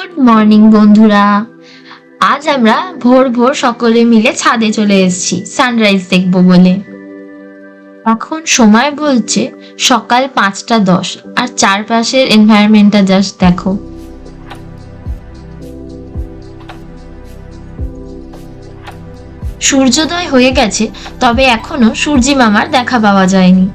Good morning বন্ধুরা। আজ আমরা ভোর ভোর সকলে মিলে ছাদে চলে এসেছি সানরাইজ দেখবো বলে। এখন সময় বলছে সকাল 5টা 10 আর চারপাশের এনভায়রনমেন্টটা জাস্ট দেখো। সূর্যোদয় হয়ে গেছে, তবে এখনো সূর্যি মামার দেখা পাওয়া যায়নি।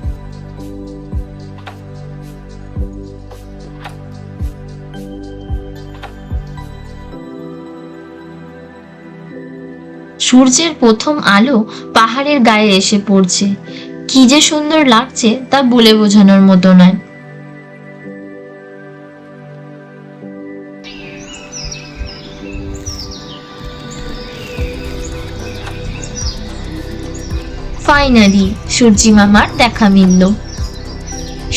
সূর্যের প্রথম আলো পাহাড়ের গায়ে এসে পড়ছে। কি যে সুন্দর লাগছে তা বলে বোঝানোর মতো নয়। ফাইনালি সূর্যি মামার দেখা মিলল।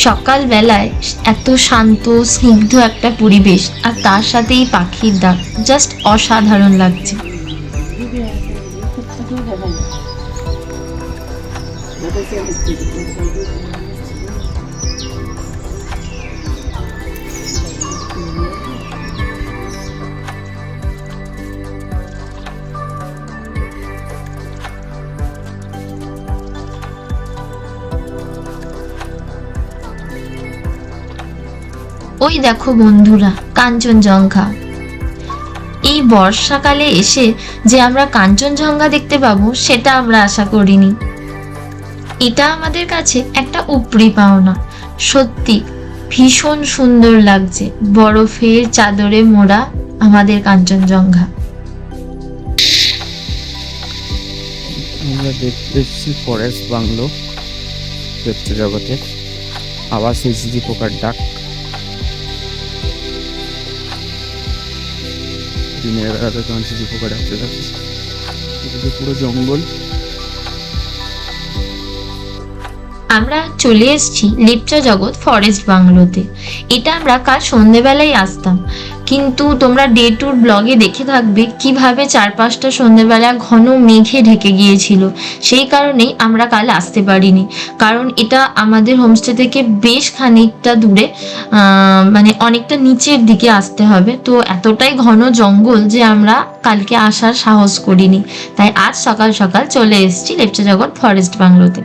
সকাল বেলায় এত শান্ত স্নিগ্ধ একটা পরিবেশ, আর তার সাথে এই পাখির ডাক জাস্ট অসাধারণ লাগছে। ওই দেখো বন্ধুরা, কাঞ্চনজঙ্ঘা। এই বর্ষাকালে এসে যে আমরা কাঞ্চনজঙ্ঘা দেখতে পাবো সেটা আমরা আশা করিনি। এটা আমাদের কাছে একটা উপরি পাওনা। সত্যি ভীষণ সুন্দর লাগছে, বরফের চাদরে মোড়া আমাদের কাঞ্চনজঙ্ঘা। আমরা দেখতে এসেছি ফরেস্ট বাংলো দেখতে জগতে। আবার সেই ঝিঝি পোকার ডাক। দিনের বেলাতে তখন ঝিঝি পোকা ডাকতে থাকে। এদিকে পুরো জঙ্গল। আমরা চলে এসেছি লেপচা জগৎ ফরেস্ট বাংলোতে। এটা আমরা কাল সন্ধেবেলায় আসতাম, কিন্তু তোমরা ডে ট্যুর ব্লগে দেখে থাকবে কিভাবে চারপাশটা সন্ধেবেলা ঘন মেঘে ঢেকে গিয়েছিল। সেই কারণেই আমরা কাল আসতে পারিনি, কারণ এটা আমাদের হোমস্টে থেকে বেশ খানিকটা দূরে, মানে অনেকটা নিচের দিকে আসতে হবে। তো এতটাই ঘন জঙ্গল যে আমরা কালকে আসার সাহস করিনি। তাই আজ সকাল সকাল চলে এসেছি লেপচা জগৎ ফরেস্ট বাংলোতে।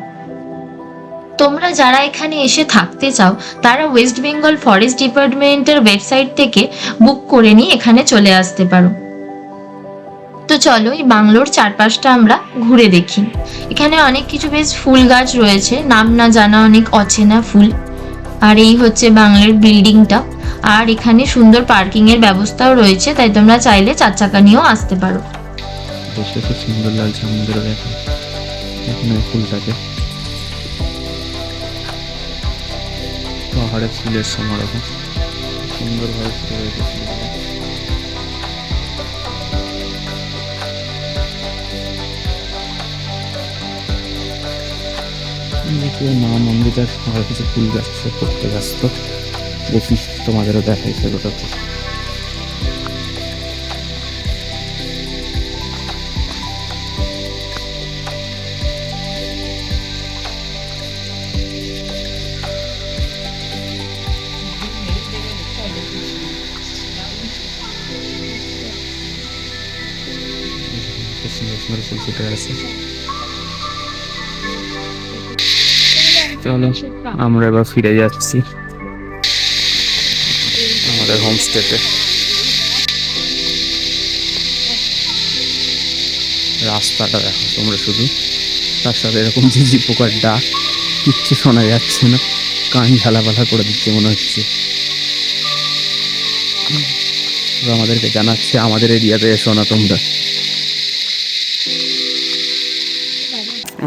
তোমরা যারা এখানে এসে থাকতে চাও তারা ওয়েস্ট বেঙ্গল ফরেস্ট ডিপার্টমেন্টের ওয়েবসাইট থেকে বুক করে নিয়ে এখানে চলে আসতে পারো। তো চলো এই বাংলোর চারপাশটা আমরা ঘুরে দেখি। এখানে অনেক কিছু বেশ ফুল গাছ রয়েছে, নাম না জানা অনেক অচেনা ফুল। আর এই হচ্ছে বাংলোর বিল্ডিংটা। আর এখানে সুন্দর পার্কিং এর ব্যবস্থাও রয়েছে, তাই তোমরা চাইলে 4 চাকা নিয়েও আসতে পারো। দেখতে খুব সুন্দর লাগছে আমাদেরও। দেখো এখন এই ফুলটাকে পাহাড়ে ফুলের সমারোহ সুন্দরভাবে ফুটে রেখেছিল। মা মন্দিরের আরো কিছু ফুল গাছ করতে ব্যস্ত। দেখি তোমাদেরও দেখাই সেগুলো। সুন্দর ফুল ফুটে আছে। চলো আমরা এবার ফিরে যাচ্ছি আমাদের হোমস্টেতে। রাস্তাটা দেখো তোমরা শুধু, তার সাথে এরকম ঝিঝি পোকার ডাক, কিচ্ছু শোনা যাচ্ছে না, কান ঝালাপালা করে দিচ্ছে মনে হচ্ছে। আমাদেরকে জানাচ্ছে আমাদের এরিয়াতে এসো না তোমরা।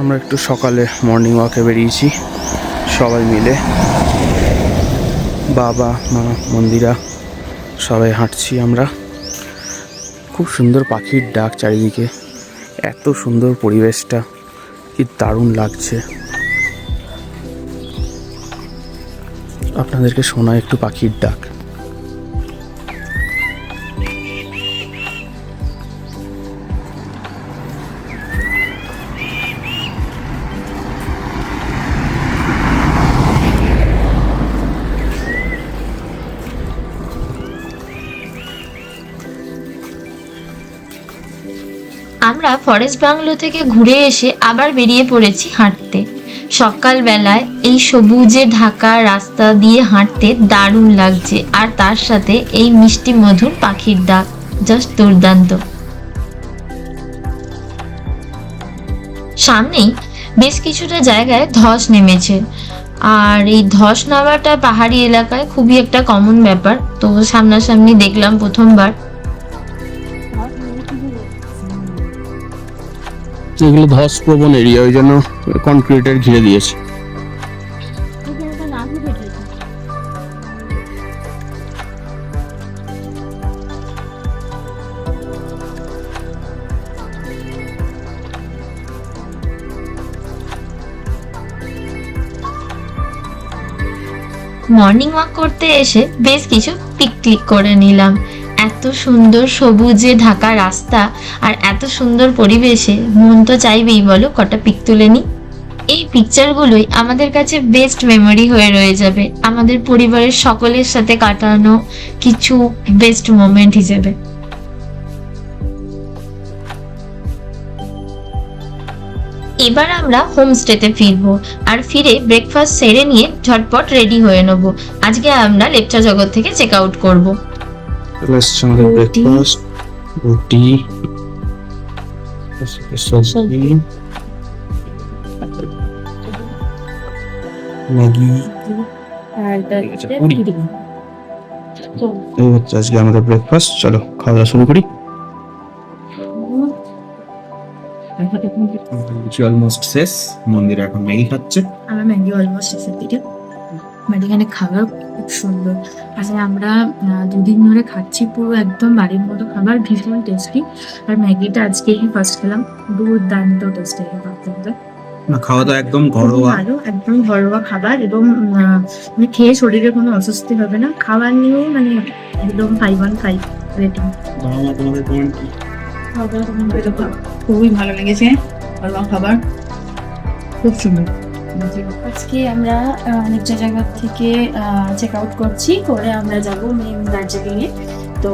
আমরা একটু সকালে মর্নিং ওয়াকে বেরিয়েছি সবাই মিলে, বাবা মা মন্দিরা সবাই হাঁটছি আমরা। খুব সুন্দর পাখির ডাক চারিদিকে, এত সুন্দর পরিবেশটা, কি দারুণ লাগছে। আপনাদেরকে শোনায় একটু পাখির ডাক। আমরা ফরেস্ট বাংলো থেকে ঘুরে এসে আবার বেরিয়ে পড়েছি হাঁটতে। সকালবেলায় এই সবুজে ঢাকা রাস্তা দিয়ে হাঁটতে দারুণ লাগছে, আর তার সাথে এই মিষ্টি মধুর পাখির ডাক জাস্ট দুর্দান্ত। সামনেই বেশ কিছুটা জায়গায় ধস নেমেছে, আর এই ধস নামাটা পাহাড়ি এলাকায় খুবই একটা কমন ব্যাপার। তো সামনাসামনি দেখলাম প্রথমবার। এগুলো ধস প্রবণ এরিয়া, ওই জন্য কনক্রিটের ঘিরে দিয়েছে। মর্নিং ওয়াক করতে এসে বেশ কিছু পিক ক্লিক করে নিলাম। এত সুন্দর সবুজে ঢাকা রাস্তা আর এত সুন্দর পরিবেশে মন তো চাইবেই বলো কটা পিক তুলে নি। এই পিকচারগুলোই আমাদের কাছে বেস্ট মেমোরি হয়ে রয়ে যাবে, আমাদের পরিবারের সকলের সাথে কাটানো কিছু বেস্ট মোমেন্ট হিসেবে। এবার আমরা হোমস্টেতে ফিরবো, আর ফিরে ব্রেকফাস্ট সেরে নিয়ে ঝটপট রেডি হয়ে নেবো। আজকে আমরা লেপচা জগৎ থেকে চেক আউট করবো। আমাদের ব্রেকফাস্ট, রুটি, সবজি, ম্যাগি আর এই হচ্ছে আজকে আমাদের ব্রেকফাস্ট। চলো খাওয়া দাওয়া শুরু করি। অলমোস্ট শেষ, মন্দিরে এখন ম্যাগি খাচ্ছে। আমার ম্যাগি অলমোস্ট শেষের দিকে। বাট এখানে খাবার খুব সুন্দর। আসলে আমরা 2 দিন ধরে খাচ্ছি পুরো একদম বাড়ির মতো খাবার, ভীষণ টেস্টি। আর ম্যাগিটা আজকেই ফার্স্ট খেলাম, দুর্দান্ত টেস্টি খাবার। না, খাওয়া দাওয়া একদম ঘরোয়া, ভালো, একদম ঘরোয়া খাবার, এবং মানে খেয়ে শরীরে কোনো অস্বস্তি হবে না। খাবার নিয়ে মানে একদম 5/5 রেটিং। তোমাদের কমেন্ট কি? খুবই ভালো লেগেছে, ঘরোয়া খাবার খুব সুন্দর। আজকে আমরা লেপচা জায়গা থেকে চেক আউট করছি, করে আমরা যাব মেন দার্জিলিংয়ে। তো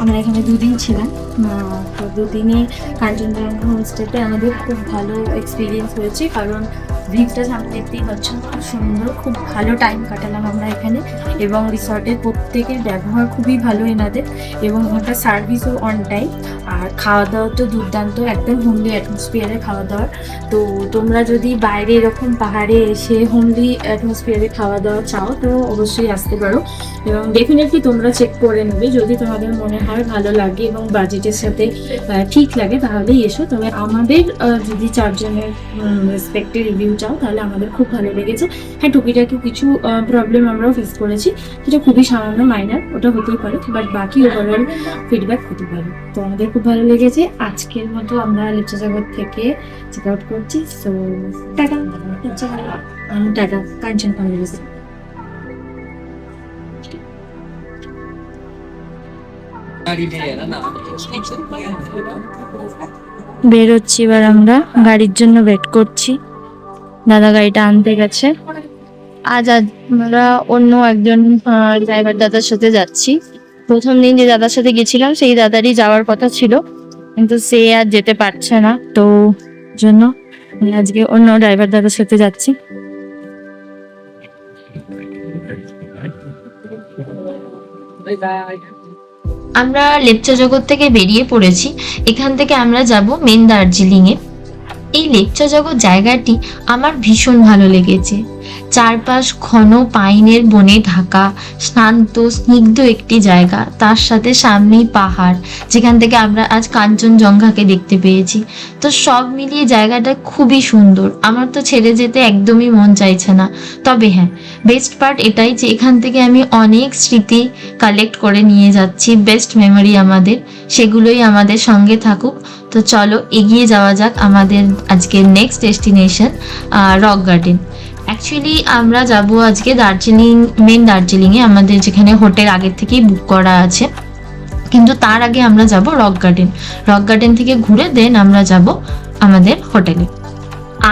আমরা এখানে 2 দিন ছিলাম। তো 2 দিনে কাঞ্চনজঙ্ঘা হোমস্টেতে আমাদের খুব ভালো এক্সপিরিয়েন্স হয়েছে, কারণ ভিউটা সামনে দেখতেই পাচ্ছেন খুব সুন্দর। খুব ভালো টাইম কাটালাম আমরা এখানে, এবং রিসর্টের প্রত্যেকের ব্যবহার খুবই ভালো এনাদের, এবং ওনাদের সার্ভিসও অন টাইম। আর খাওয়া দাওয়া তো দুর্দান্ত, একদম হোমলি অ্যাটমসফিয়ারে খাওয়া দাওয়া। তো তোমরা যদি বাইরে এরকম পাহাড়ে এসে হোমলি অ্যাটমসফিয়ারে খাওয়া দাওয়া চাও তো অবশ্যই আসতে পারো, এবং ডেফিনেটলি তোমরা চেক করে নেবে যদি তোমাদের মনে হয় ভালো লাগে এবং বাজেটের সাথে ঠিক লাগে তাহলেই এসো। তবে আমাদের যদি 4 জনের রেসপেক্টে রিভিউ চাও তাহলে আমাদের খুব ভালো লেগেছে। হ্যাঁ, টুকিটাকি কিছু প্রবলেম আমরাও ফেস করেছি, যেটা খুবই সামান্য মাইনার, ওটা হতেই পারে, বাট বাকি ওভারঅল ফিডব্যাক হতে পারে। তো আমাদের খুব ভালো লেগেছে। আজকের মতো আমরা লেপচা জগৎ থেকে চেক আউট করছি। সো টাটা, টাটা কাঞ্চন কলেজ। বেরোচ্ছি এবার, আমরা গাড়ির জন্য ওয়েট করছি। দাদা গাড়িটা আনতে গেছে। আজ আমরা অন্য একজন ড্রাইভার দাদার সাথে যাচ্ছি। প্রথম দিন যে দাদার সাথে গেছিলাম সেই দাদারই যাওয়ার কথা ছিল, কিন্তু সে আর যেতে পারছে না, তো জন্য আমি আজকে অন্য ড্রাইভার দাদার সাথে যাচ্ছি। আমরা লেপচা জগৎ থেকে বেরিয়ে পড়েছি। এখান থেকে আমরা যাব মেন দার্জিলিংয়ে। এই লেপচা জগৎ জায়গাটি আমার ভীষণ ভালো লেগেছে। চারপাশ ঘন পাইনের বনে ঢাকা, শান্ত স্নিগ্ধ একটি জায়গা, তার সাথে সামনেই পাহাড়, যেখান থেকে আমরা আজ কাঞ্চনজঙ্ঘাকে দেখতে পেয়েছি। তো সব মিলিয়ে জায়গাটা খুবই সুন্দর, আমার তো ছেড়ে যেতে একদমই মন চাইছে না। তবে হ্যাঁ, বেস্ট পার্ট এটাই যে এখান থেকে আমি অনেক স্মৃতি কালেক্ট করে নিয়ে যাচ্ছি, বেস্ট মেমোরি আমাদের, সেগুলোই আমাদের সঙ্গে থাকুক। তো চলো এগিয়ে যাওয়া যাক আমাদের আজকের next destination rock garden. Actually আমরা যাব আজকে দার্জিলিং, মেন দার্জিলিংয়ে, আমাদের যেখানে হোটেল আগের থেকেই বুক করা আছে, কিন্তু তার আগে আমরা যাব রক গার্ডেন। রক গার্ডেন থেকে ঘুরে দেন আমরা যাব আমাদের হোটেলে।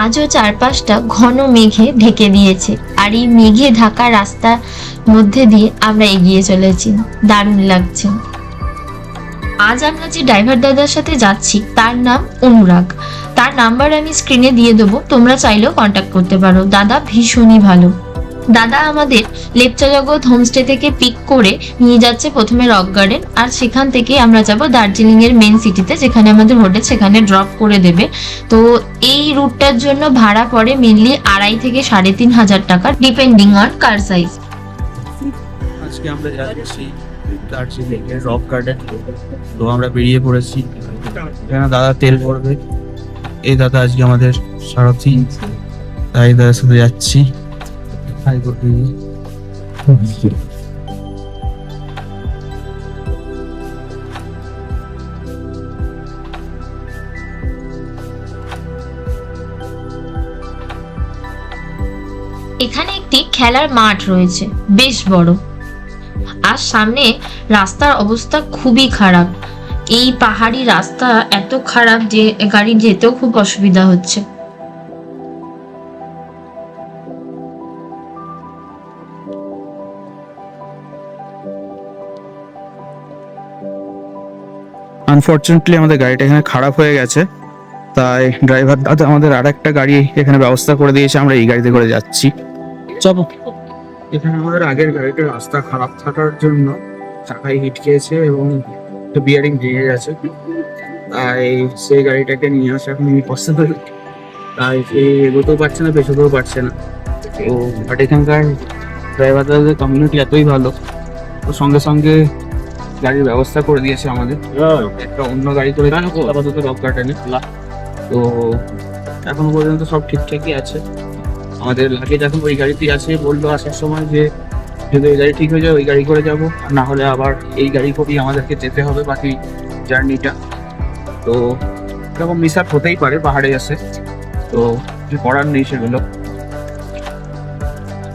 আজও চারপাশটা ঘন মেঘে ঢেকে দিয়েছে, আর এই মেঘে ঢাকা রাস্তার মধ্যে দিয়ে আমরা এগিয়ে চলেছি, দারুণ লাগছে। আজ আমরা যে ড্রাইভার দাদার সাথে যাচ্ছি তার নাম অনুরাগ। তার নাম্বার আমি স্ক্রিনে দিয়ে দেবো, তোমরা চাইলেও কন্ট্যাক্ট করতে পারো। দাদা ভীষণই ভালো। দাদা আমাদের লেপচা জগৎ হোমস্টে থেকে পিক করে নিয়ে যাচ্ছে প্রথমে রক গার্ডেন, আর সেখান থেকে আমরা যাব দার্জিলিং এর মেন সিটিতে, যেখানে আমাদের হোটেল, সেখানে ড্রপ করে দেবে। তো এই রুটটার জন্য ভাড়া পড়ে মেনলি 2,500 থেকে 3,500 টাকা, ডিপেন্ডিং অন কার সাইজ। আজকে আমরা যাচ্ছি দার্জিলিং এর রক গার্ডেন। তো আমরা বেরিয়ে পড়েছি, এখানে দাদা তেল ভরবে। এই দাদা আজকে আমাদের সারথি, তাই দাদার সাথে যাচ্ছি। Hi good evening. এখানে একটি খেলার মাঠ রয়েছে, বেশ বড়। আর সামনে রাস্তার অবস্থা খুবই খারাপ। এই পাহাড়ি রাস্তা এত খারাপ যে গাড়ি যেতেও খুব অসুবিধা হচ্ছে। আনফরচুনেটলি আমাদের গাড়িটা এখানে খারাপ হয়ে গেছে, তাই ড্রাইভার দাদা আমাদের আর একটা গাড়ি এখানে ব্যবস্থা করে দিয়েছে। আমরা এই গাড়িতে করে যাচ্ছি। চলো। এখানে আমাদের আগের গাড়িটার রাস্তা খারাপ থাকার জন্য চাকায় হিট খেয়েছে এবং একটা বিয়ারিং ভেঙে গেছে, তাই সেই গাড়িটাকে নিয়ে আসা এখন পসিবল। তাই সে এগোতেও পারছে না, পেছোতেও পারছে না। তো বাট এখানকার ড্রাইভার দাদাদের কমিউনিটি এতই ভালো, তো সঙ্গে সঙ্গে গাড়ির ব্যবস্থা করে দিয়েছে আমাদের। একটা অন্য গাড়ি করে আপাতত রক গার্ডেনে। তো এখনো পর্যন্ত সব ঠিকঠাকই আছে। আমাদের লাগেজ এখন ওই গাড়িতেই আছে। বললো আসার সময় যে যদি ওই গাড়ি ঠিক হয়ে যায় ওই গাড়ি করে যাবো, আর না হলে আবার এই গাড়ি করেই আমাদেরকে যেতে হবে বাকি জার্নিটা। তো এরকম মিস আপ হতেই পারে, পাহাড়ে আসে, তো কিছু করার নেই সেগুলো।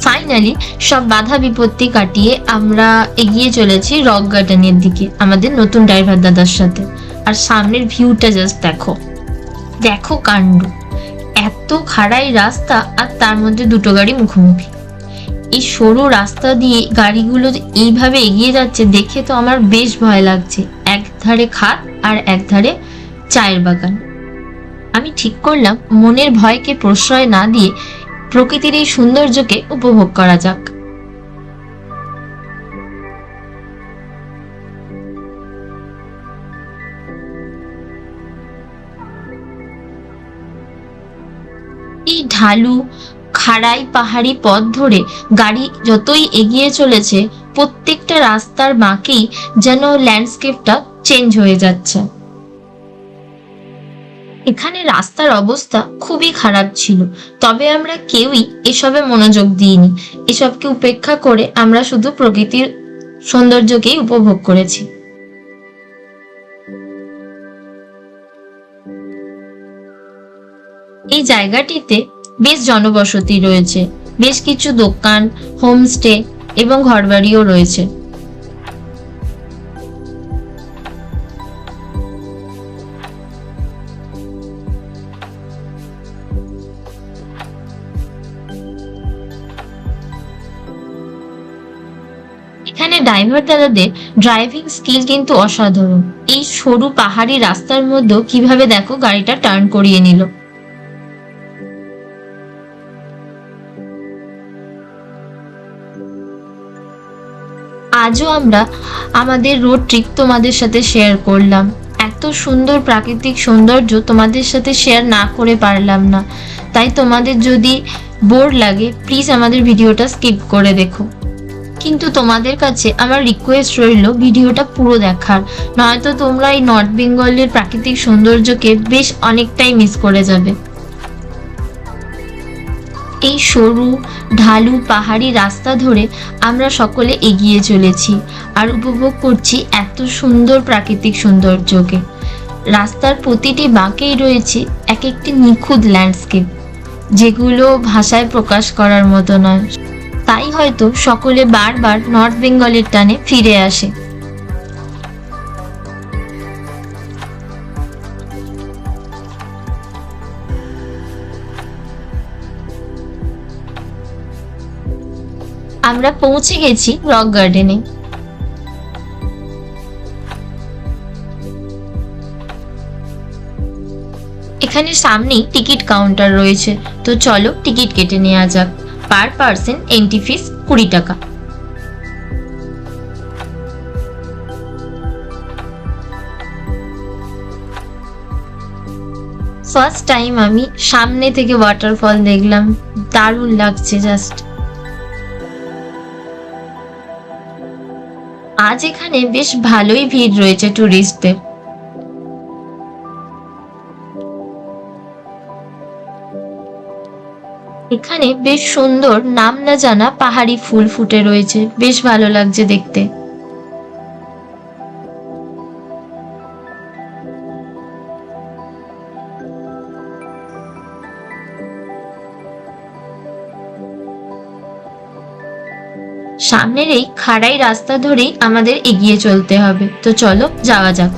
ফাইনালি সব বাধা বিপত্তি কাটিয়ে আমরা এগিয়ে চলেছি রক গার্ডেনের দিকে আমাদের নতুন ড্রাইভার দাদার সাথে। আর সামনের ভিউটা জাস্ট দেখো, দেখো কাণ্ড। এত খাড়াই রাস্তা, আর তার মধ্যে দুটো গাড়ি মুখোমুখি। এই সরু রাস্তা দিয়ে গাড়িগুলো এইভাবে এগিয়ে যাচ্ছে দেখে তো আমার বেশ ভয় লাগছে। এক ধারে খাদ আর এক ধারে চায়ের বাগান। আমি ঠিক করলাম মনের ভয়কে প্রশ্রয় না দিয়ে প্রকৃতির এই সৌন্দর্যকে উপভোগ করা যাক। এই ঢালু খাড়াই পাহাড়ি পথ ধরে গাড়ি যতই এগিয়ে চলেছে, প্রত্যেকটা রাস্তার বাঁকেই যেন ল্যান্ডস্কেপটা চেঞ্জ হয়ে যাচ্ছে। এখানে রাস্তার অবস্থা খুবই খারাপ ছিল, তবে আমরা কেউই এসবে মনোযোগ দিইনি। এসবকে উপেক্ষা করে আমরা শুধু প্রকৃতির সৌন্দর্যকেই উপভোগ করেছি। এই জায়গাটিতে বেশ জনবসতি রয়েছে, বেশ কিছু দোকান, হোমস্টে এবং ঘরবাড়িও রয়েছে। এখানে ড্রাইভার দাদাদের ড্রাইভিং স্কিল কিন্তু অসাধারণ। এই সরু পাহাড়ি রাস্তার মধ্যেও কিভাবে দেখো গাড়িটা টার্ন করিয়ে নিল। আজও আমরা আমাদের রোড ট্রিপ তোমাদের সাথে শেয়ার করলাম। এত সুন্দর প্রাকৃতিক সৌন্দর্য তোমাদের সাথে শেয়ার না করে পারলাম না। তাই তোমাদের যদি বোর লাগে প্লিজ আমাদের ভিডিওটা স্কিপ করে দেখো। কিন্তু তোমাদের কাছে আমার রিকোয়েস্ট রইল ভিডিওটা পুরো দেখার, নয়তো তোমরা এই নর্থ বেঙ্গলের প্রাকৃতিক সৌন্দর্যকে বেশ অনেকটাই মিস করে যাবে। এই সরু ঢালু পাহাড়ি রাস্তা ধরে আমরা সকলে এগিয়ে চলেছি আর উপভোগ করছি এত সুন্দর প্রাকৃতিক সৌন্দর্যকে। রাস্তার প্রতিটি বাঁকেই রয়েছে এক একটি নিখুঁত ল্যান্ডস্কেপ, যেগুলো ভাষায় প্রকাশ করার মতো নয়। তাই হয়তো সকলে বারবার নর্থ বেঙ্গলের টানে ফিরে আসে। আমরা পৌঁছে গেছি রক গার্ডেনে। এখানে সামনেই টিকিট কাউন্টার রয়েছে, তো চলো টিকিট কেটে নেওয়া যাক। পার পার্সন এন্ট্রি ফিস 20 টাকা। ফার্স্ট টাইম আমি সামনে থেকে ওয়াটারফল দেখলাম, দারুণ লাগছে জাস্ট। আজ এখানে বেশ ভালোই ভিড় রয়েছে টুরিস্টদের। এখানে বেশ সুন্দর নাম না জানা পাহাড়ি ফুল ফুটে রয়েছে, বেশ ভালো লাগছে দেখতে। সামনের এই খাড়াই রাস্তা ধরেই আমাদের এগিয়ে চলতে হবে, তো চলো যাওয়া যাক।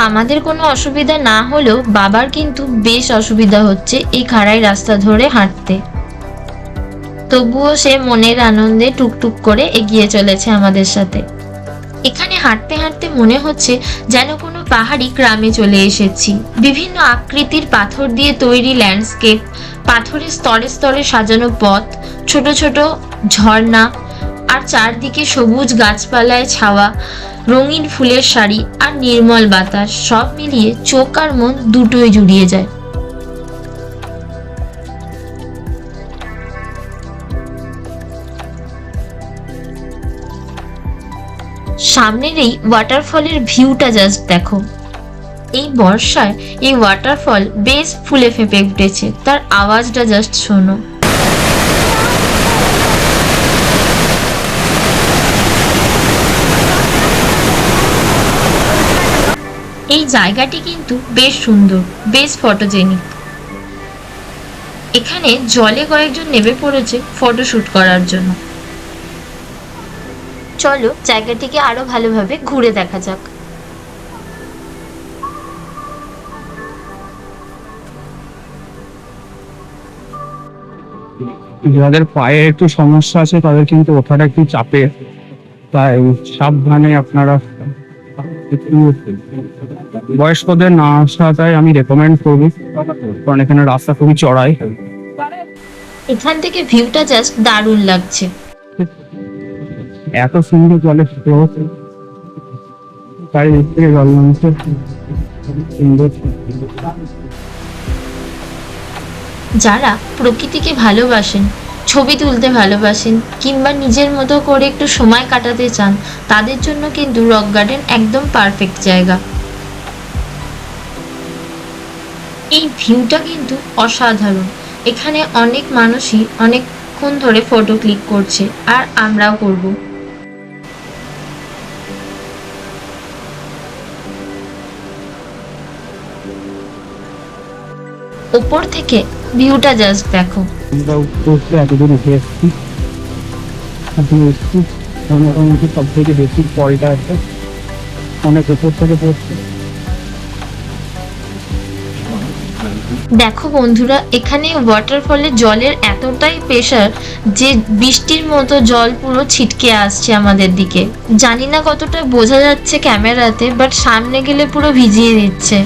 আমাদের কোনো অসুবিধা না হলেও বাবার কিন্তু বেশ অসুবিধা হচ্ছে এই খাড়াই রাস্তা ধরে হাঁটতে। তবুও সে মনের আনন্দে টুকটুক করে এগিয়ে চলেছে আমাদের সাথে। এখানে হাঁটতে হাঁটতে মনে হচ্ছে যেন কোনো পাহাড়ি গ্রামে চলে এসেছি। বিভিন্ন আকৃতির পাথর দিয়ে তৈরি ল্যান্ডস্কেপ, পাথরের স্তরে স্তরে সাজানো পথ, ছোট ছোট ঝর্ণা, আর চারদিকে সবুজ গাছপালায় ছাওয়া, রঙিন ফুলের শাড়ি আর নির্মল বাতাস, সব মিলিয়ে চোখ আর মন দুটোই জুড়িয়ে যায়। সামনের এই ওয়াটারফলের ভিউটা জাস্ট দেখো। এই বর্ষায় এই ওয়াটারফল বেশ ফুলে ফেঁপে উঠেছে, তার আওয়াজটা জাস্ট শোনো। এই জায়গাটি কিন্তু বেশ সুন্দর, বেশ ফটোজেনিক। এখানে জলে কয়েকজন নেমে পড়েছে ফটোশুট করার জন্য। চলো জায়গাটিকে আরো ভালোভাবে ঘুরে দেখা যাক। যাদের পায়ে একটু সমস্যা আছে তাদের কিন্তু ওঠাটা একটু চাপের, তাই সাবধানে আপনারা একটু বয়স্কদের না আসাটাই আমি রেকমেন্ড করবো, কারণ এখানে রাস্তা খুবই চড়াই। এখান থেকে ভিউটা জাস্ট দারুণ লাগছে। এত সুন্দর জলের স্রোত, তাই থেকে জল নামছে সুন্দর। যারা প্রকৃতিকে ভালোবাসেন, ছবি তুলতে ভালোবাসেন, কিংবা নিজের মতো করে একটু সময় কাটাতে চান, তাদের জন্য কিন্তু রক গার্ডেন একদম পারফেক্ট জায়গা। এই ভিউটা কিন্তু অসাধারণ। এখানে অনেক মানুষই অনেকক্ষণ ধরে ফটো ক্লিক করছে, আর আমরাও করব। উপর থেকে ভিউটা জাস্ট দেখো। আমরা উঠতে এতদূর উঠে এসেছি, মোটামুটি সব থেকে বেশি ফলটা আছে, অনেক উপর থেকে পড়ছে। দেখো বন্ধুরা, এখানে ওয়াটারফলের জলের এতটাই প্রেসার যে বৃষ্টির মতো জল পুরো ছিটকে আসছে আমাদের দিকে। জানি না কতটা বোঝা যাচ্ছে ক্যামেরাতে, বাট সামনে গেলে পুরো ভিজিয়ে দিচ্ছে।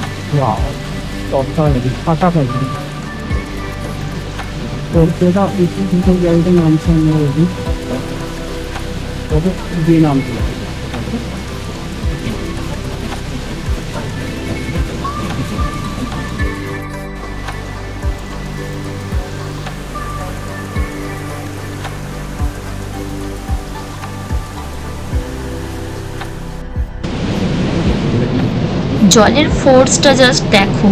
জলের ফোর্সটা জাস্ট দেখো।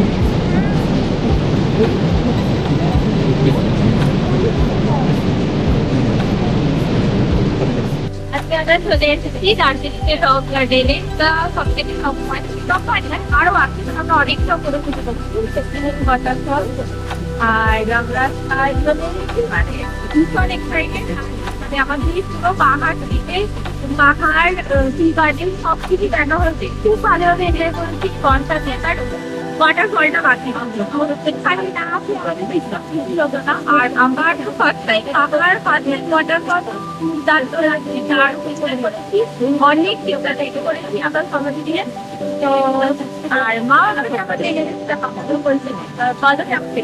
আজকে আমরা চলে এসেছি দার্জিলিং এর রক গার্ডেনে। সব থেকে আরো আছে, আমরা অনেকটা করে খুঁজে পাচ্ছি ওয়াটারফল। আর আমরা মানে ভীষণ এক্সাইটেড, মানে আমাদের পুরো পাহাড় থেকে পাহাড় টি গার্ডেন সব কিছু দেখা হচ্ছে। খুব ভালোভাবে এনজয় করেছি ঘন্টা নেতার। ওয়াটারফলটা বাকি এখানে না আসলে আমাদের বিশ্বাস ছিল না। আর আমার ফার্স্ট টাইম আমার ফার্স্ট ওয়াটারফল দুর্দান্ত লাগছে। আর অনেক চিন্তা থেকে করেছি আমরা সবাই দিয়ে। তো আর মা আমাদের সাহায্য করেছে ভালো থাকতে।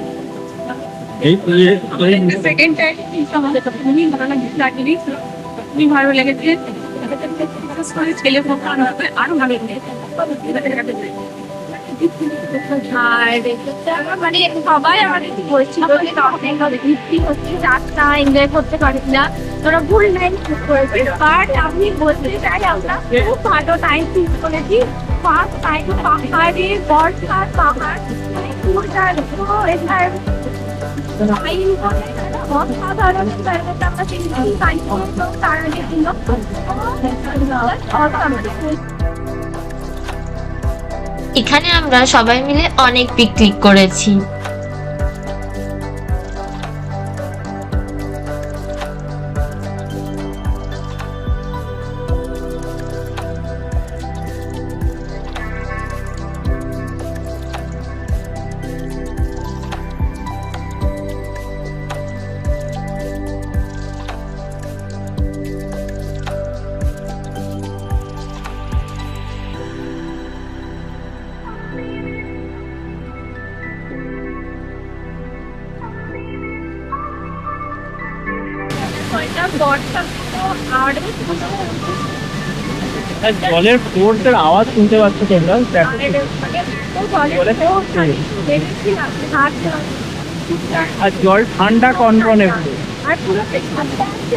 সেকেন্ড টাইম আমাদের খুবই ভালো লাগছে, খুবই ভালো লেগেছে। ছেলে আরো ভালো লেগেছে। আর মানে সবাই আমাদের বলছিল বৃষ্টি হচ্ছে, রাস্তা এনজয় করতে পারি না, তোরা ভুল টাইম চুজ করেছি। বাট আমি বলতে চাই আমরা খুব ভালো টাইম চুজ করেছি। ফার্স্ট টাইম পাহাড়ে বর্ষার পাহাড় মানে অসাধারণ আমরা তার আগে এখানে আমরা সবাই মিলে অনেক পিকনিক করেছি। জলের ফোর্সের আওয়াজ শুনতে পাচ্ছ তোমরা? আর জল ঠান্ডা কনকনে আর পুরো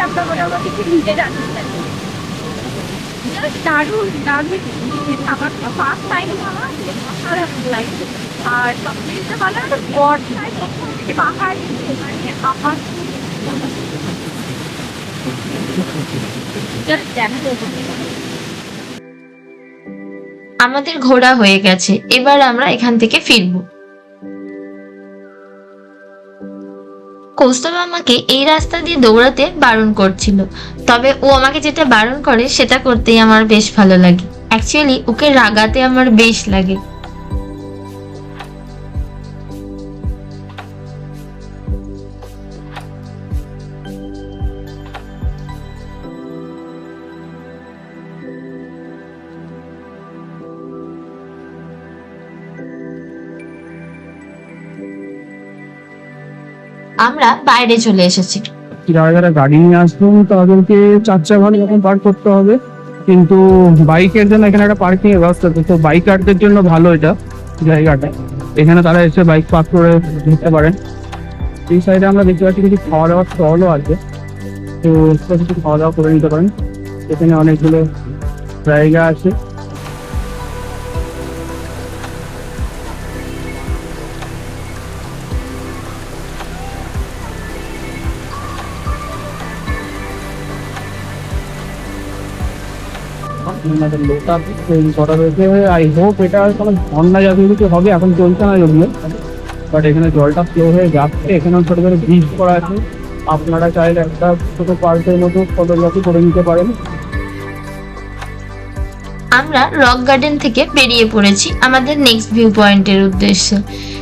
আমরা মোটামুটি ভিজে যাচ্ছি। দারুণ দারুণ আমার ফার্স্ট টাইম আমার লাগছে। আর সবচেয়ে ভালো বর্ষায় পাহাড় আমার আমাদের ঘোরা হয়ে গেছে, এবার আমরা এখান থেকে ফিরবো। কৌস্তব আমাকে এই রাস্তা দিয়ে দৌড়াতে বারণ করছিল, তবে ও আমাকে যেটা বারণ করে সেটা করতেই আমার বেশ ভালো লাগে। অ্যাকচুয়ালি ওকে রাগাতে আমার বেশ লাগে। আমরা বাইরে চলে এসেছি। যারা যারা গাড়ি নিয়ে আসবেন তাদেরকে 4 চাকা এরকম পার্ক করতে হবে, কিন্তু বাইকের জন্য এখানে একটা পার্কিং এর ব্যবস্থা আছে। তো বাইকারদের জন্য ভালো এটা জায়গাটা, এখানে তারা এসে বাইক পার্ক করে নিতে পারেন। এই সাইডে আমরা দেখতে পাচ্ছি কিছু খাওয়া দাওয়ার স্টলও আছে, তো কিছু খাওয়া দাওয়া করে নিতে পারেন। এখানে অনেকগুলো জায়গা আছে। লোটা করা রয়েছে। আই হোপ এটা কোনো ঝর্ণা জাতীয় কিছু হবে, এখন চলছে না যদিও, বাট এখানে জলটা ফ্লো হয়ে যাচ্ছে। এখানেও ছোট ছোট ব্রিজ করা আছে, আপনারা চাইলে একটা ছোট পার্কের মতো ফটোগ্রাফি করে নিতে পারেন। আমরা রক গার্ডেন থেকে বেরিয়ে পড়েছি আমাদের নেক্সট ভিউ পয়েন্টের উদ্দেশ্যে।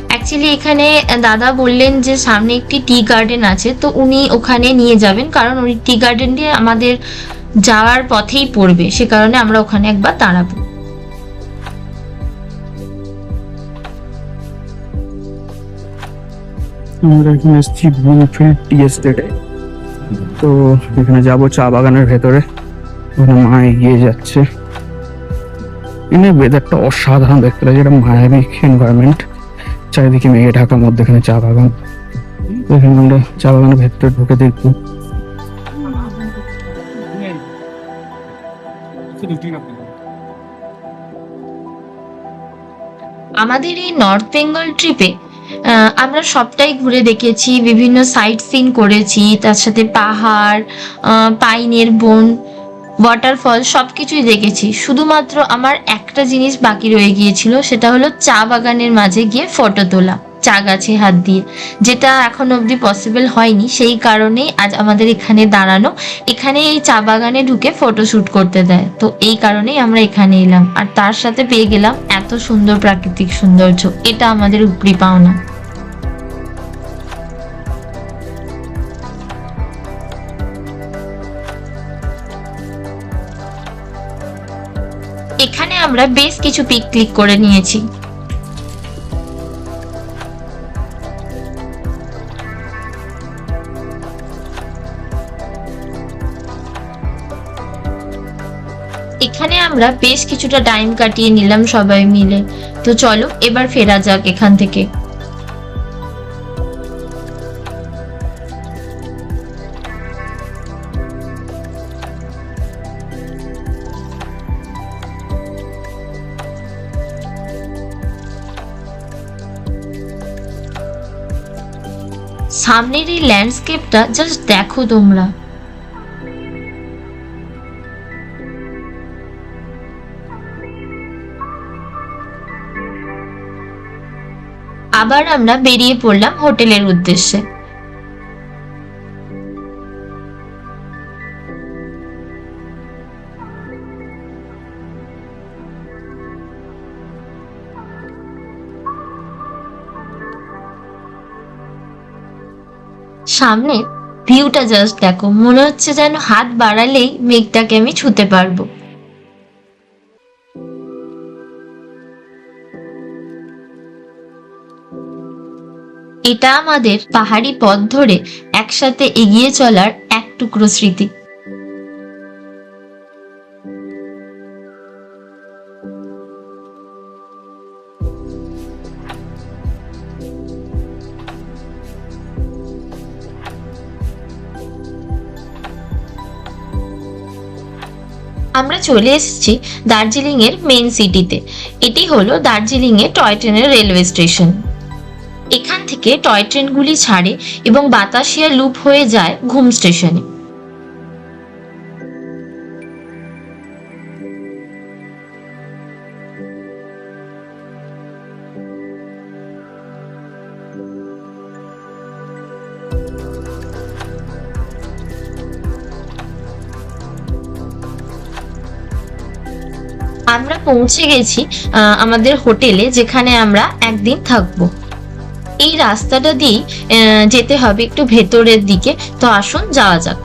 অ্যাকচুয়ালি এখানে দাদা বললেন যে সামনে একটি টি গার্ডেন আছে, তো উনি ওখানে নিয়ে যাবেন, কারণ ওই টি গার্ডেন দিয়ে আমাদের যাওয়ার পথেই পড়বে, সে কারণে আমরা ওখানে একবার দাঁড়াবো। আমরা এখানে এসেছি ব্লুমফিল্ড টি এস্টেটে। তো এখানে যাবো চা বাগানের ভেতরে, ওখানে মা এগিয়ে যাচ্ছে। এখানে ওয়েদারটা অসাধারণ দেখতে লাগে, এটা মায়াবী এনভায়রনমেন্ট, চারিদিকে মেঘে ঢাকা, মধ্যেখানে চা বাগান। এখানে আমরা চা বাগানের ভেতরে ঢুকে দেখবো। আমাদের এই নর্থ বেঙ্গল ট্রিপে আমরা সবটাই ঘুরে দেখেছি, বিভিন্ন সাইট সিন করেছি, তার সাথে পাহাড়, পাইনের বন, ওয়াটারফল সবকিছুই দেখেছি। শুধুমাত্র আমার একটা জিনিস বাকি রয়ে গিয়েছিল, সেটা হলো চা বাগানের মাঝে গিয়ে ফটো তোলা। চা গাছে হাত দিয়ে, যেটা এখন অবধি পসিবল হয়নি। সেই কারণেই আজ আমাদের এখানে দাঁড়ানো। এখানে এই চা বাগানে ঢুকে ফটোশ্যুট করতে দেয়, তো এই কারণেই আমরা এখানে এলাম। আর তার সাথে পেয়ে গেলাম এত সুন্দর প্রাকৃতিক সৌন্দর্য, এটা আমাদের উপরি পাওনা। এখানে আমরা বেশ কিছু পিক ক্লিক করে নিয়েছি। এখানে আমরা বেশ কিছুটা টাইম কাটিয়ে নিলাম সবাই মিলে। তো চলো এবার ফেরা যাক এখান থেকে। সামনের এই ল্যান্ডস্কেপটা জাস্ট দেখো তোমরা। আবার আমরা বেরিয়ে পড়লাম হোটেলের উদ্দেশ্যে। সামনে ভিউটা জাস্ট দেখো, মনে হচ্ছে যেন হাত বাড়ালেই মেঘটাকে আমি ছুঁতে পারবো। এটা আমাদের পাহাড়ি পথ ধরে একসাথে এগিয়ে চলার এক টুকরো স্মৃতি। আমরা চলে এসেছি দার্জিলিং এর মেন সিটিতে। এটি হলো দার্জিলিং এর টয় ট্রেনের রেলওয়ে স্টেশন। এখান থেকে টয় ট্রেনগুলি ছাড়ে এবং বাতাসিয়া লুপ হয়ে যায় ঘুম স্টেশনে। আমরা পৌঁছে গেছি আমাদের হোটেলে, যেখানে আমরা একদিন থাকবো। এই রাস্তাটা দিয়ে যেতে হবে একটু ভেতরের দিকে। তো আসুন যাওয়া যাক।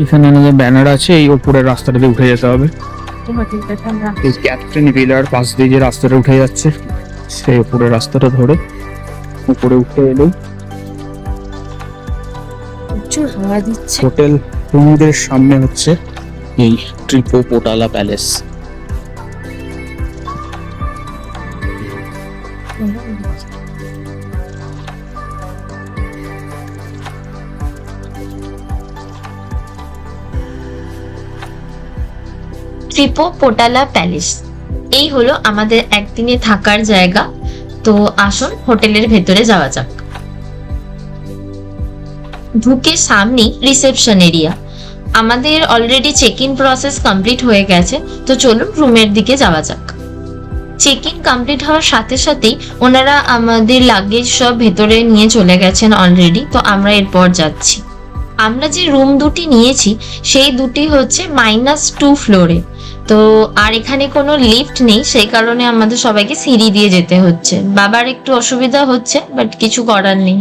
এখানে আমাদের ব্যানার আছে, এই উপরের রাস্তাটা দিয়ে উঠে যেতে হবে। এই ক্যাপ্টেন ভিলার পাশ দিয়ে যে রাস্তাটা উঠে যাচ্ছে, সেই উপরের রাস্তাটা ধরে উপরে উঠে এলেই প্রচুর হাওয়া দিচ্ছে। হোটেল রুমদের সামনে হচ্ছে এই ট্রিপো পোটালা প্যালেস। ট্রিপো পোটালা প্যালেস, এই হলো আমাদের একদিনে থাকার জায়গা। তো আসুন হোটেলের ভেতরে যাওয়া যাক। ঢুকে সামনেই রিসেপশন এরিয়া। আমাদের already check in process complete হয়ে গেছে, তো চলুন রুমের দিকে যাওয়া যাক। চেক ইন কমপ্লিট হওয়ার সাথে সাথেই ওনারা আমাদের লাগেজ সব ভেতরে নিয়ে চলে গেছেন অলরেডি। তো আমরা এরপর যাচ্ছি। আমরা যে রুম দুটি নিয়েছি সেই দুটি হচ্ছে -2 ফ্লোরে। তো আর এখানে কোনো লিফট নেই, সেই কারণে আমাদের সবাইকে সিঁড়ি দিয়ে যেতে হচ্ছে। বাবার একটু অসুবিধা হচ্ছে, বাট কিছু করার নেই।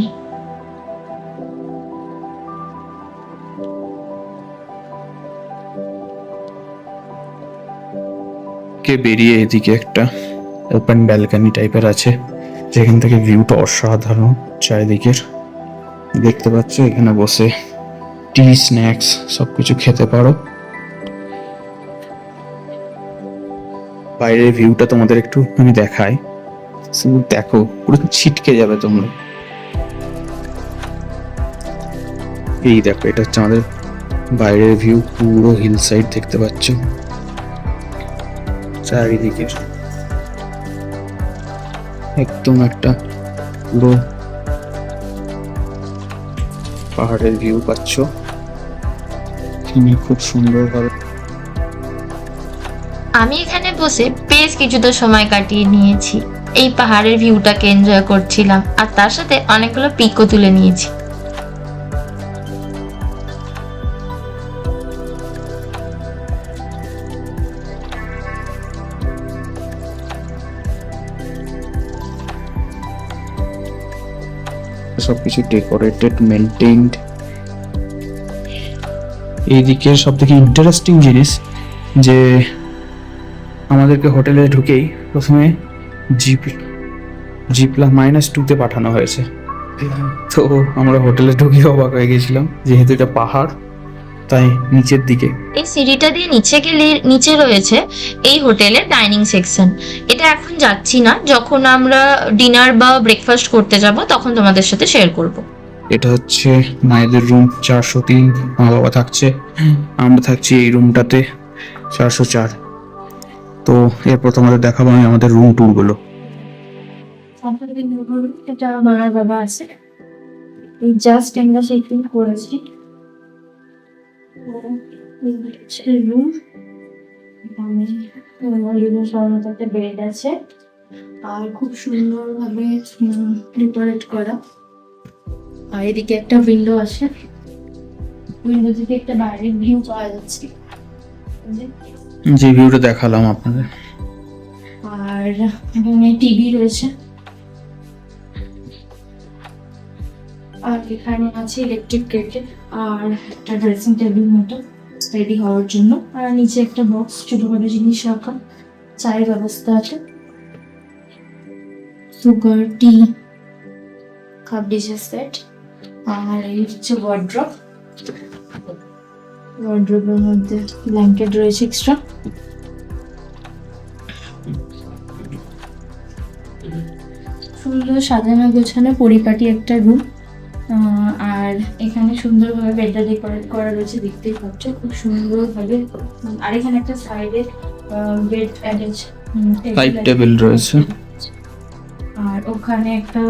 কে বেরিয়ে এদিকে একটা ওপেন ব্যালকনি টাইপের আছে, যেখান থেকে ভিউটা অসাধারণ চারিদিকের। দেখতে পাচ্ছ এখানে বসে টি স্ন্যাক্স সবকিছু খেতে পারো। বাইরের ভিউটা তোমাদের একটু আমি দেখাই, শুধু দেখো, পুরো ছিটকে যাবে তোমরা। এই দেখো, এটা হচ্ছে আমাদের বাইরের ভিউ, পুরো হিল সাইড দেখতে পাচ্ছ চারিদিকে। একদম একটা পুরো পাহাড়ের ভিউ পাচ্ছ। খুব সুন্দর ভাবে আমি এখানে বসে বেশ কিছুটা সময় কাটিয়ে নিয়েছি। এই পাহাড়ের ভিউটাকে এনজয় করছিলাম আর তার সাথে অনেকগুলো পিকও তুলে নিয়েছি। সবকিছু ডেকোরেটেড, মেনটেইনড। এইদিকে সব থেকে ইন্টারেস্টিং জিনিস যে আমাদেরকে হোটেলে ঢুকেই প্রথমে -2-তে পাঠানো হয়েছে। তো আমরা হোটেলে ঢুকেই অবাক হয়ে গেছিলাম, যেহেতু এটা পাহাড় তাই নিচের দিকে। এই সিঁড়িটা দিয়ে নিচে গেলে নিচে রয়েছে এই হোটেলের ডাইনিং সেকশন। এটা এখন যাচ্ছি না, যখন আমরা ডিনার বা ব্রেকফাস্ট করতে যাব তখন তোমাদের সাথে শেয়ার করব। এটা হচ্ছে মায়েদের রুম 403, মা বাবা থাকছে, আমরা থাকছি এই রুমটাতে 404। তো এরপর তোমাদের দেখাবো আমি আমাদের রুম ট্যুর গুলো। এটা মার বাবা আছে, এই জাস্ট আমরা চেকিং করেছি। রুম একটা বেড আছে আর খুব সুন্দরভাবে ডেকোরেট করা। আর এদিকে একটা উইন্ডো আছে, উইন্ডো থেকে একটা বাইরের ভিউ পাওয়া যাচ্ছে, যে ভিউটা দেখালাম আপনাদের। আর এখানে টিভি রয়েছে, আর এখানে আছে ইলেকট্রিক কেটেল আর একটা ড্রেসিং টেবিল মতো রেডি হওয়ার জন্য। আর নিচে একটা বক্স ছোটখাটো জিনিস রাখা, চায়ের ব্যবস্থা আছে, সুগার, টি, কাপ ডিশের সেট। আর এই হচ্ছে ওয়ার্ড্রপ, ওয়ার্ড্রপের মধ্যে ব্ল্যাঙ্কেট রয়েছে এক্সট্রা। সুন্দর সাজানো গোছানো পরিপাটি একটা রুম। আর এখানে সুন্দরভাবে বেডটা ডেকোরেট করা রয়েছে, দেখতেই পাচ্ছ খুব সুন্দরভাবে। আর এখানে একটা সাইডে বেড অ্যাটাচ সাইড টেবিল রয়েছে। আর ওখানে একটা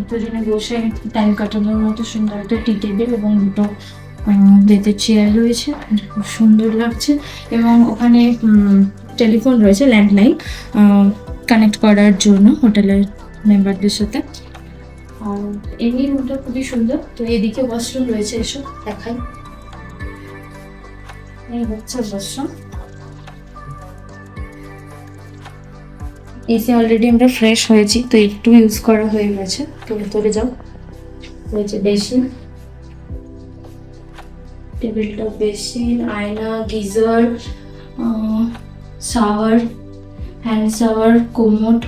দুজনে বসে টাইম কাটানোর মতো সুন্দর একটা টি টেবিল এবং দুটো বেতের চেয়ার রয়েছে, খুব সুন্দর লাগছে। এবং ওখানে টেলিফোন রয়েছে, ল্যান্ডলাইন কানেক্ট করার জন্য হোটেলের মেম্বারদের সাথে। আর এই রুমটা খুবই সুন্দর। তো এদিকে ওয়াশরুম রয়েছে, এসো দেখাই। এই হচ্ছে ওয়াশরুম। এসে অলরেডি আমরা ফ্রেশ হয়েছি, তো একটু ইউজ করা হয়ে গেছে। তো ভেতরে যাও, রয়েছে বেসিন, টেবিল টপ, বেসিন, আয়না, geyser, shower, hand shower, commode,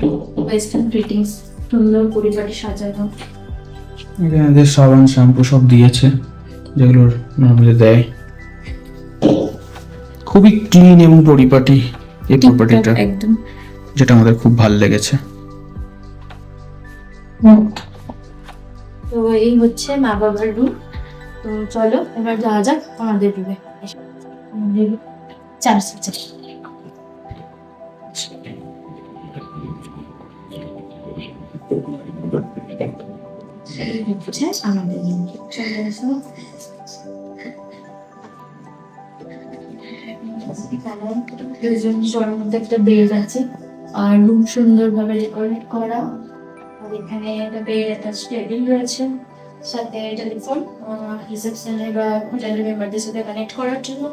western fittings, সুন্দর পরিপাটি সাজানো। এখানে সাবান, শ্যাম্পু সব দিয়েছে, যেগুলো নর্মালি দেয়। খুবই ক্লিন এবং পরিপাটি এই প্রপার্টিটা, একদম, যেটা আমাদের খুব ভালো লেগেছে। তো এই হচ্ছে মা বাবার রুম। তো চলো এবার যাওয়া যাক আমাদের রুমে। চার হচ্ছে আমাদের রুম। চলে আসো। দুজন শোয়ার মধ্যে একটা বেড আছে আর রুম সুন্দরভাবে ডেকোরেট করা। আর এখানে একটা বেড, একটা টেবিল রয়েছে, সাথে টেলিফোন রিসেপশনে বা হোটেলের মেম্বারদের সাথে কানেক্ট করার জন্য।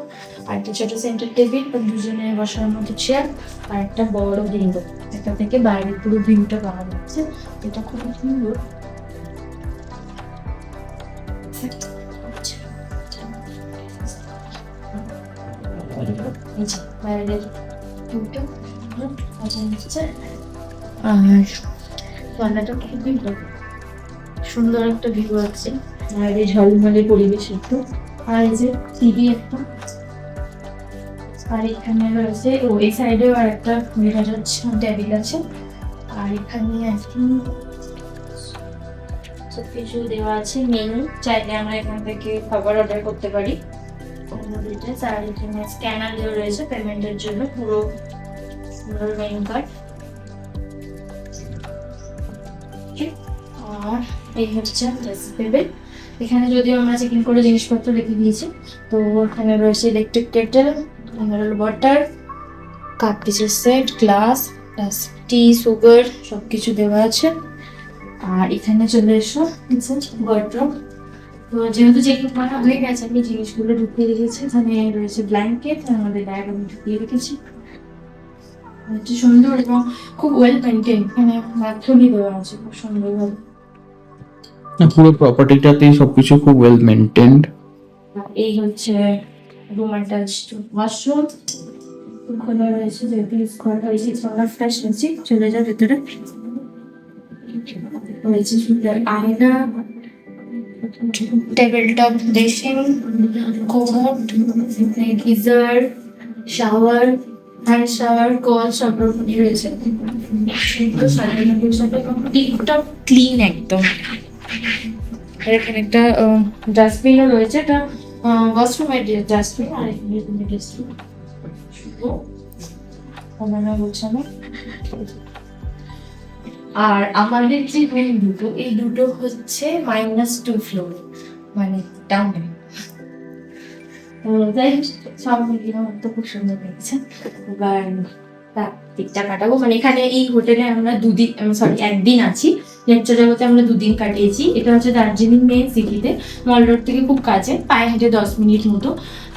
আর একটা ছোট সেন্টার টেবিল, দুজনে বসার মতো চেয়ার, আর একটা বড় উইন্ডো, এটা থেকে বাইরের পুরো ভিউটা পাওয়া যাচ্ছে। এটা খুব সুন্দর। বাইরের ভিউটা আর রান্নাটা খুবই সুন্দর একটা ভিউ আছে, আর এই ঝলমলে পরিবেশ একটু। আর এই যে টিভি একটা, আর এখানে রয়েছে এই সাইডেও আর একটা টেবিল আছে। আর এখানে একদম সবকিছু দেওয়া আছে, মেনু, চাইলে আমরা এখান থেকে খাবার অর্ডার করতে পারি। আর এখানে স্ক্যানার দেওয়া রয়েছে পেমেন্টের জন্য, পুরো মেনু কার্ড। আর এই হচ্ছে টেবিল। এখানে যদিও আমরা চেক ইন করে জিনিসপত্র রেখে দিয়েছি। তো এখানে রয়েছে electric kettle, mineral water, cup পিসের সেট, গ্লাস, টি, সুগার সব কিছু দেওয়া আছে। আর এখানে চলে এসো ওয়ার্ড্রোব। তো যেহেতু চেকিং করা হয়ে গেছে, আমি জিনিসগুলো ঢুকিয়ে রেখেছি। এখানে রয়েছে ব্ল্যাঙ্কেট, আমাদের ব্যাগ আমি ঢুকিয়ে রেখেছি। হচ্ছে সুন্দর এবং খুব ওয়েল মেনটেন। এখানে ম্যাথলি দেওয়া আছে খুব সুন্দরভাবে। পুরো প্রপার্টিটাতেই সবকিছু খুব ওয়েল মেনটেন্ড। এই হচ্ছে রুম অ্যাটাচড ওয়াশরুম। খোলা রয়েছে, যেহেতু ইউজ করা হয়েছে ফ্রেশ হয়েছে। চলে যাও ভেতরে। রয়েছে সুন্দর আয়না, table top dressing, commode, geyser, shower, hand shower, call সব রকমই রয়েছে। টিপটপ ক্লিন একদম। আর এখানে একটা ডাস্টবিনও রয়েছে, এটা ওয়াশরুমের ডাস্টবিন। আর এখানে ডাস্টবিন বলছে না। আর আমাদের যে রুম দুটো, এই দুটো হচ্ছে -2 ফ্লোর, মানে ডাউনে। যাই হোক, সব মিলিয়ে আমার তো খুব সুন্দর লাগছে। এবার দিকটা কাটাবো, মানে এখানে এই হোটেলে আমরা একদিন আছি। লেকচার জগতে আমরা 2 দিন কাটিয়েছি। এটা হচ্ছে দার্জিলিং মেন সিটিতে, মল রোড থেকে খুব কাছে, পায়ে হেঁটে 10 মিনিট মতো।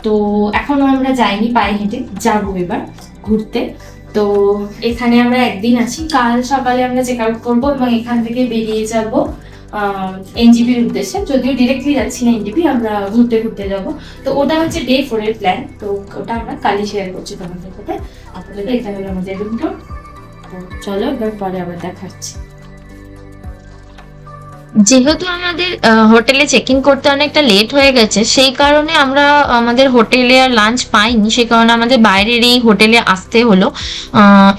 তো এখনো আমরা যাইনি, পায়ে হেঁটে যাবো এবার ঘুরতে। তো এখানে আমরা একদিন আছি। কাল সকালে আমরা চেক আউট করবো এবং এখান থেকে বেরিয়ে যাব এনজিপির উদ্দেশ্যে। যদিও ডিরেক্টলি যাচ্ছি না এনজিপি, আমরা ঘুরতে ঘুরতে যাব। তো ওটা হচ্ছে ডে 4 এর প্ল্যান। তো ওটা আমরা কালই শেয়ার করছি তোমাদের সাথে। আপনাদের এটা হলো আমাদের রুম টুর। তো চলো এবার পরে আবার দেখাচ্ছি। যেহেতু আমাদের হোটেলে চেক ইন করতে অনেকটা লেট হয়ে গেছে, সেই কারণে আমরা আমাদের হোটেলে আর লাঞ্চ পাইনি। সেই কারণে আমাদের বাইরের এই হোটেলে আসতে হলো।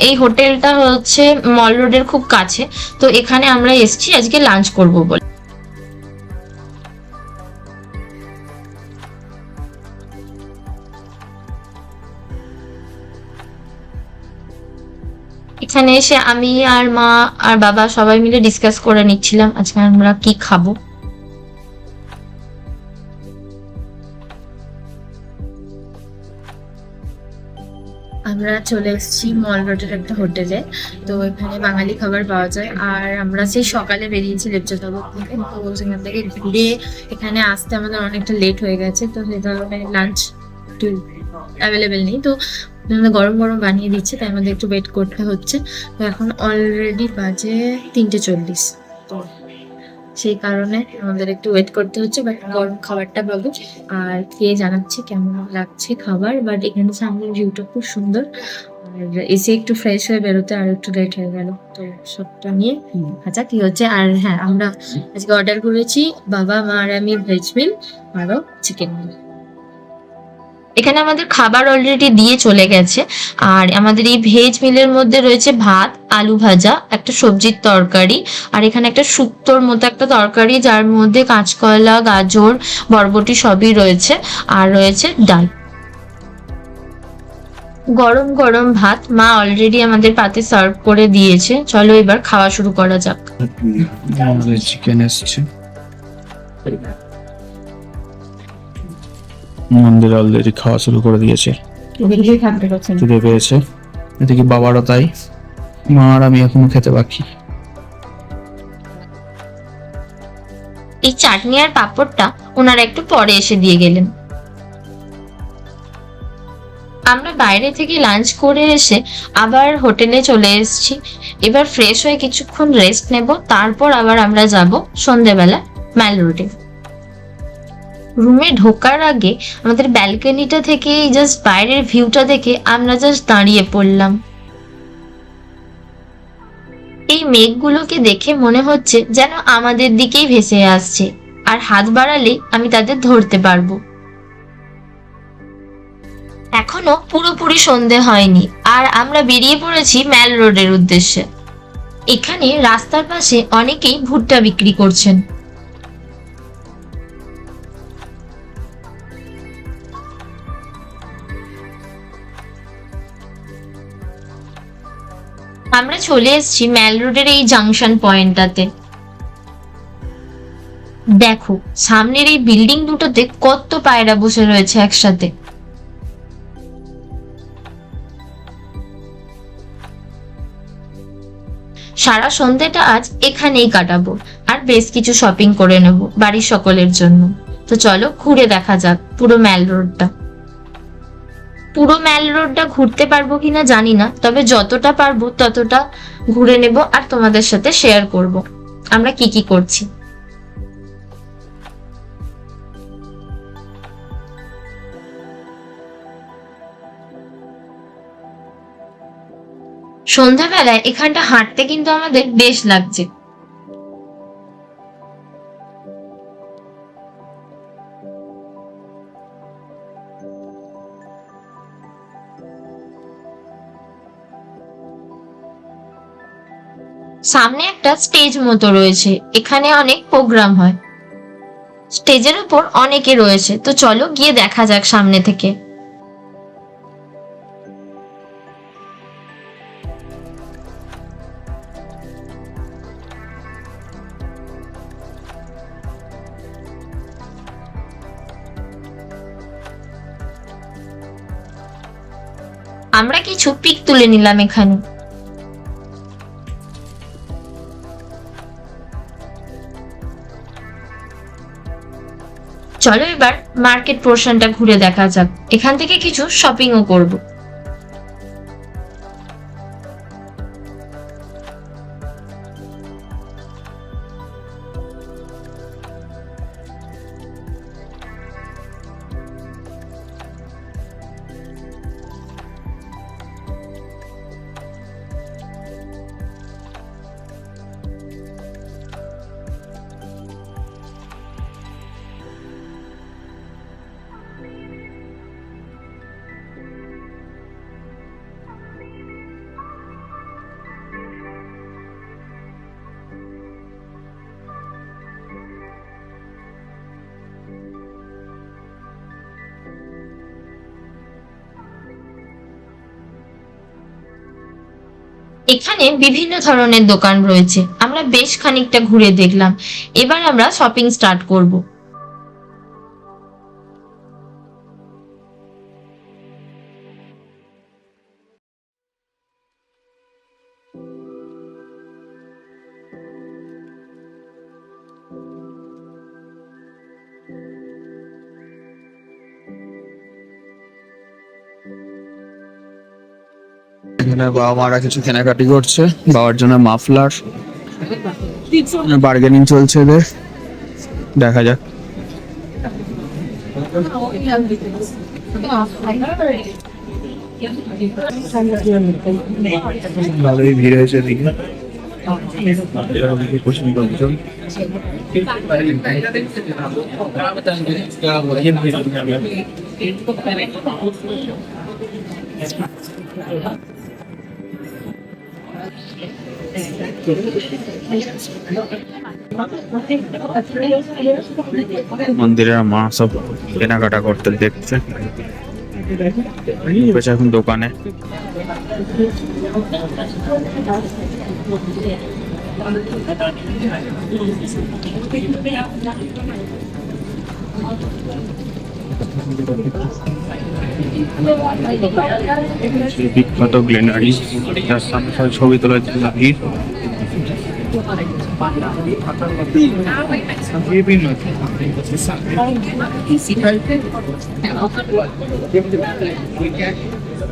এই হোটেলটা হচ্ছে মল রোডের খুব কাছে। তো এখানে আমরা এসেছি আজকে লাঞ্চ করব বলে। এখানে এসে আমি আর মা আর বাবা সবাই মিলে ডিসকাস করে নিচ্ছিলাম আজকে আমরা কি খাবো। আমরা চলে এসেছি মল রোডের একটা হোটেলে। তো এখানে বাঙালি খাবার পাওয়া যায়। আর আমরা সেই সকালে বেরিয়েছি লেপচা জগৎ থেকে। তো সেখান থেকে ঘুরে এখানে আসতে আমাদের অনেকটা লেট হয়ে গেছে। তো সেই কারণে লাঞ্চ একটু অ্যাভেলেবেল নেই। তো আমাদের গরম গরম বানিয়ে দিচ্ছে, তাই আমাদের একটু ওয়েট করতে হচ্ছে। তো এখন অলরেডি বাজে 3:40। তো সেই কারণে আমাদের একটু ওয়েট করতে হচ্ছে। বাট গরম খাবারটা পাবো আর খেয়ে জানাচ্ছি কেমন লাগছে খাবার। বাট এখানে সামনের ভিউটা খুব সুন্দর। আর এসে একটু ফ্রেশ হয়ে বেরোতে আর একটু লেট হয়ে গেল। তো সবটা নিয়ে আচ্ছা কি হচ্ছে। আর হ্যাঁ, আমরা আজকে অর্ডার করেছি, বাবা, মা আর আমি, ভেজ মিল আরও চিকেন মিল। এখানে আমাদের খাবার অলরেডি দিয়ে চলে গেছে। আর আমাদের এই ভেজ মিলের মধ্যে রয়েছে ভাত, আলু ভাজা, একটা সবজির তরকারি, আর এখানে একটা শুক্তোর মতো একটা তরকারি যার মধ্যে কাঁচকলা, গাজর, বরবটি সবই রয়েছে। আর রয়েছে ডাল। গরম গরম ভাত মা অলরেডি আমাদের পাতে সার্ভ করে দিয়েছে। চলো এবার খাওয়া শুরু করা যাক। আমাদের চিকেন এসছে, মন্দির অলরেডি খাওয়া শুরু করে দিয়েছে, খিদে পেয়েছে। এদিকে বাবারও তাই, মা আর আমি এখনো খেতে বাকি। এই চাটনি আর পাঁপড়টা ওনারা একটু পরে এসে দিয়ে গেলেন। আমরা বাইরে থেকে লাঞ্চ করে এসে আবার হোটেলে চলে এসেছি। এবার ফ্রেশ হয়ে কিছুক্ষণ রেস্ট নেব, তারপর আবার আমরা যাব সন্ধ্যেবেলা ম্যাল রোডে। রুমে ঢোকার আগে আমাদের ব্যালকনিটা থেকে জাস্ট বাইরের ভিউটা দেখে আমরা জাস্ট দাঁড়িয়ে পড়লাম। এই মেঘগুলোকে দেখে মনে হচ্ছে যেন আমাদের দিকেই ভেসে আসছে, আর হাত বাড়ালেই আমি তাদের ধরতে পারবো। এখনো পুরোপুরি সন্ধে হয়নি আর আমরা বেরিয়ে পড়েছি ম্যাল রোডের উদ্দেশ্যে। এখানে রাস্তার পাশে অনেকেই ভুট্টা বিক্রি করছেন। আমরা চলে এসেছি ম্যাল রোডের এই জাংশন পয়েন্টটাতে। দেখো সামনের এই বিল্ডিং দুটোতে কত পায়রা বসে রয়েছে একসাথে। সারা সন্ধ্যেটা আজ এখানেই কাটাবো, আর বেশ কিছু শপিং করে নেব বাড়ির সকলের জন্য। তো চলো ঘুরে দেখা যাক পুরো ম্যাল রোডটা। পুরো ম্যাল রোডটা ঘুরতে পারবো কিনা জানি না, তবে যতটা পারবো ততটা ঘুরে নেব আর তোমাদের সাথে শেয়ার করব আমরা কি কি করছি। সন্ধ্যাবেলায় এখানটা হাঁটতে কিন্তু আমাদের বেশ লাগছে। সামনে একটা স্টেজ মতো রয়েছে, এখানে অনেক প্রোগ্রাম হয়। স্টেজের উপর অনেকে রয়েছে, তো চলো গিয়ে দেখা যাক সামনে থেকে। আমরা কিছু পিক তুলে নিলাম এখানে। চলো এবার মার্কেট পোর্শনটা ঘুরে দেখা যাক, এখান থেকে কিছু শপিংও করব। এখানে বিভিন্ন ধরনের দোকান রয়েছে, আমরা বেশ খানিকটা ঘুরে দেখলাম। এবার আমরা শপিং স্টার্ট করব। এখানে বাবা মারা কিছু কেনাকাটি করছে, বাবার জন্য মাফলার, বার্গেনিং চলছে এদের, দেখা যাক। ভালোই ভিড় হয়েছে এদিকে। মন্দিরের মা সব কেনাকাটা করতে দেখছে, এখন দোকানে। বিখ্যাত গ্লেনারি, যার সামনে সবাই ছবি তোলার জন্য ভিড়।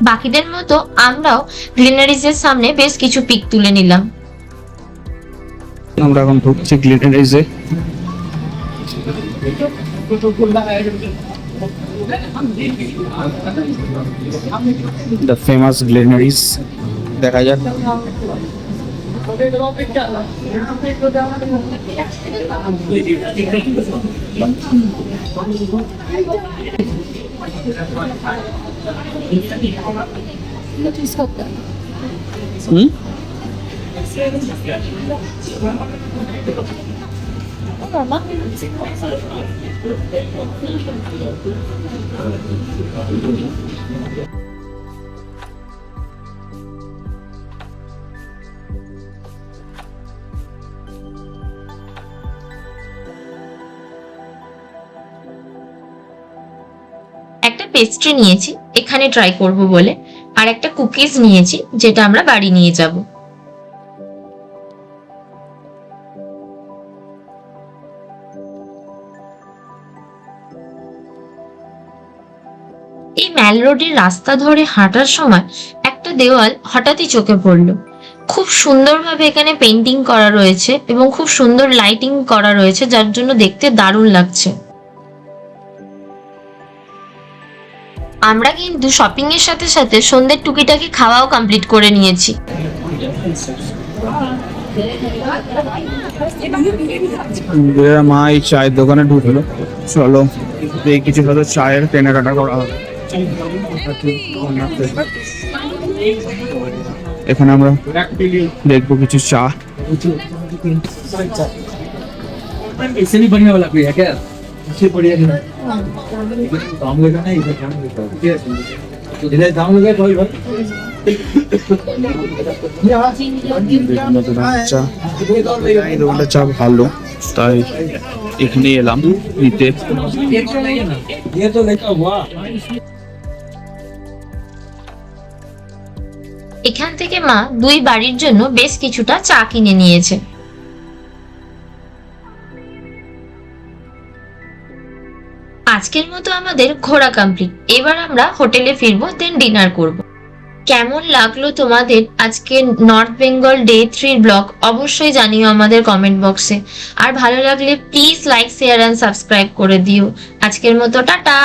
বাকিদের মতো আমরাও গ্লিনারিজের সামনে বেশ কিছু পিক তুলে নিলাম। আমরা এখন ঢুকছি গ্লিনারিজে। দ্য ফেমাস গ্লিনারিজ, দেখা যাক। একটা পেস্ট্রি নিয়েছি এখানে ট্রাই করব বলে, আর একটা কুকিজ নিয়েছি যেটা আমরা বাড়ি নিয়ে যাব। এই ম্যাল রোডের রাস্তা ধরে হাঁটার সময় একটা দেওয়াল হঠাৎই চোখে পড়লো। খুব সুন্দরভাবে এখানে পেন্টিং করা রয়েছে এবং খুব সুন্দর লাইটিং করা রয়েছে, যার জন্য দেখতে দারুণ লাগছে। আমরা কিন্তু শপিং এর সাথে সাথে সন্ধ্যের টুকিটাকি খাওয়াও কমপ্লিট করে নিয়েছি। মা এই চায়ের দোকানে ঢুকলো, চলো এই কিছু হয়তো চায়ের কেনাকাটা করা হবে। এখানে আমরা দেখবো কিছু চা। इससे भी बढ़िया वाला कोई है क्या? इससे बढ़िया नहीं। दाम लगा ना इधर दाम लगा। इधर दाम लगा कोई बात। চা এই দোকানটা চা ভালো, তাই এখানে এলাম নিতে। ये तो लेकर हुआ। এখান থেকে মা দুই বাড়ির জন্য বেশ কিছুটা চা কিনে নিয়েছে। আজকের মতো আমাদের ঘোরা কমপ্লিট। এবার আমরা হোটেলে ফিরবো, দেন ডিনার করব। কেমন লাগলো তোমাদের আজকে নর্থ বেঙ্গল ডে 3 ব্লগ অবশ্যই জানিও আমাদের কমেন্ট বক্সে। আর ভালো লাগলে please like, share and subscribe করে দিও। আজকের মতো টাটা।